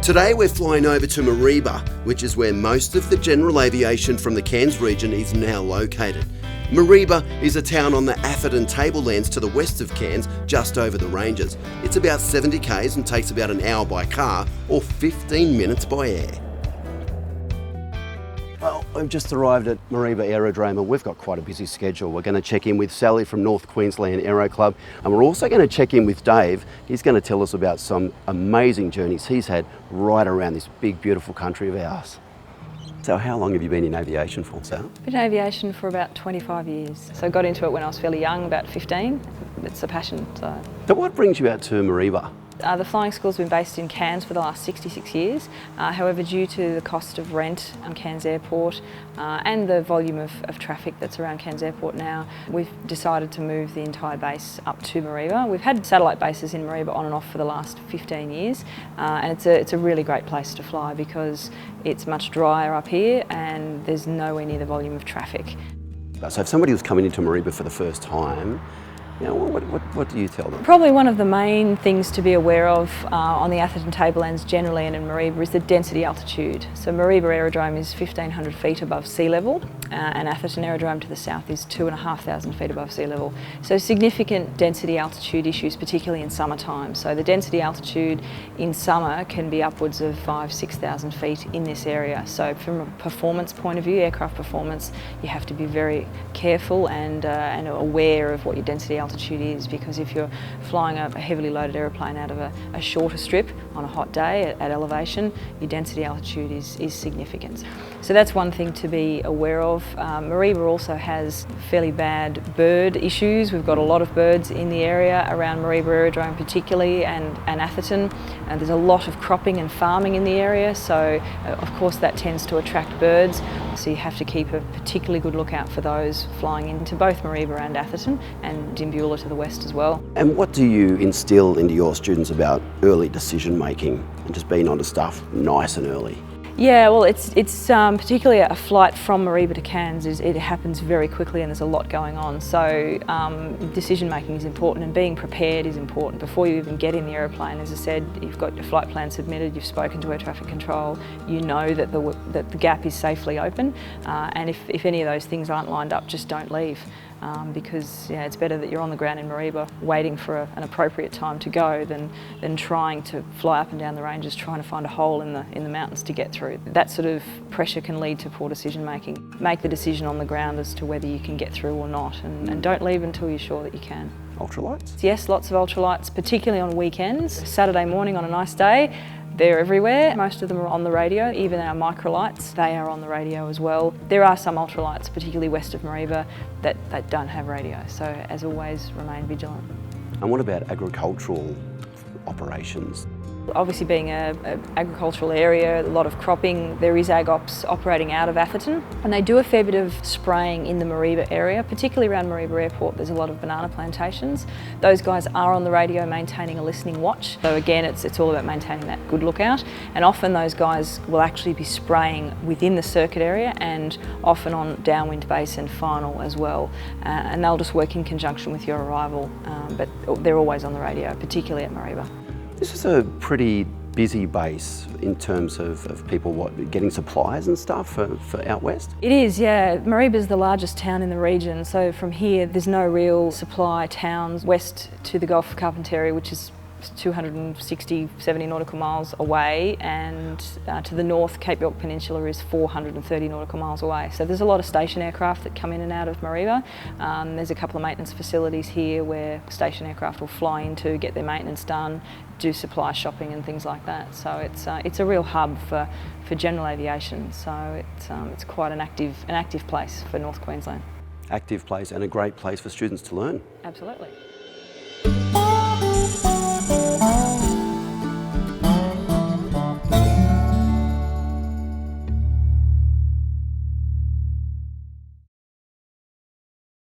Today we're flying over to Mareeba, which is where most of the general aviation from the Cairns region is now located. Mareeba is a town on the Atherton tablelands to the west of Cairns, just over the ranges. It's about 70 k's and takes about an hour by car or 15 minutes by air. Well, we've just arrived at Mareeba Aerodrome and we've got quite a busy schedule. We're going to check in with Sally from North Queensland Aero Club, and we're also going to check in with Dave. He's going to tell us about some amazing journeys he's had right around this big, beautiful country of ours. So how long have you been in aviation for, Sal? Been in aviation for about 25 years. So I got into it when I was fairly young, about 15. It's a passion. So what brings you out to Mareeba? The flying school's been based in Cairns for the last 66 years. However, due to the cost of rent on Cairns Airport and the volume of traffic that's around Cairns Airport now, we've decided to move the entire base up to Mareeba. We've had satellite bases in Mareeba on and off for the last 15 years, and it's a really great place to fly because it's much drier up here and there's nowhere near the volume of traffic. So if somebody was coming into Mareeba for the first time, you know, what do you tell them? Probably one of the main things to be aware of on the Atherton tablelands generally and in Mareeba is the density altitude. So Mareeba Aerodrome is 1,500 feet above sea level and Atherton Aerodrome to the south is 2,500 feet above sea level. So significant density altitude issues, particularly in summertime. So the density altitude in summer can be upwards of 5,000–6,000 feet in this area. So from a performance point of view, aircraft performance, you have to be very careful and aware of what your density altitude is, because if you're flying a heavily loaded aeroplane out of a shorter strip on a hot day at elevation, your density altitude is significant. So that's one thing to be aware of. Mareeba also has fairly bad bird issues. We've got a lot of birds in the area around Mareeba Aerodrome particularly and Atherton. There's a lot of cropping and farming in the area, so of course that tends to attract birds. So you have to keep a particularly good lookout for those flying into both Mareeba and Atherton and in Beulah to the west as well. And what do you instill into your students about early decision making and just being onto stuff nice and early? Yeah, well, it's particularly a flight from Mareeba to Cairns. It happens very quickly and there's a lot going on. So decision making is important and being prepared is important. Before you even get in the aeroplane, as I said, you've got your flight plan submitted, you've spoken to air traffic control, you know that the gap is safely open, and if any of those things aren't lined up, just don't leave. Because it's better that you're on the ground in Mareeba waiting for an appropriate time to go than trying to fly up and down the ranges trying to find a hole in the mountains to get through. That sort of pressure can lead to poor decision making. Make the decision on the ground as to whether you can get through or not, and don't leave until you're sure that you can. Ultralights? Yes, lots of ultralights, particularly on weekends. Saturday morning on a nice day, they're everywhere. Most of them are on the radio, even our microlights, they are on the radio as well. There are some ultralights, particularly west of Mareeba, that don't have radio, so as always, remain vigilant. And what about agricultural operations? Obviously being an agricultural area, a lot of cropping, there is ag ops operating out of Atherton, and they do a fair bit of spraying in the Mareeba area, particularly around Mareeba Airport. There's a lot of banana plantations. Those guys are on the radio maintaining a listening watch. So again, it's all about maintaining that good lookout, and often those guys will actually be spraying within the circuit area and often on downwind base and final as well, and they'll just work in conjunction with your arrival, but they're always on the radio, particularly at Mareeba. This is a pretty busy base in terms of people getting supplies and stuff for out west? It is, yeah. Mareeba is the largest town in the region, so from here there's no real supply towns west to the Gulf of Carpentaria, which is 260–70 nautical miles away, and to the north, Cape York Peninsula is 430 nautical miles away. So there's a lot of station aircraft that come in and out of Mareeba. There's a couple of maintenance facilities here where station aircraft will fly into, get their maintenance done, do supply shopping and things like that. So it's a real hub for general aviation. So it's quite an active place for North Queensland. Active place and a great place for students to learn. Absolutely.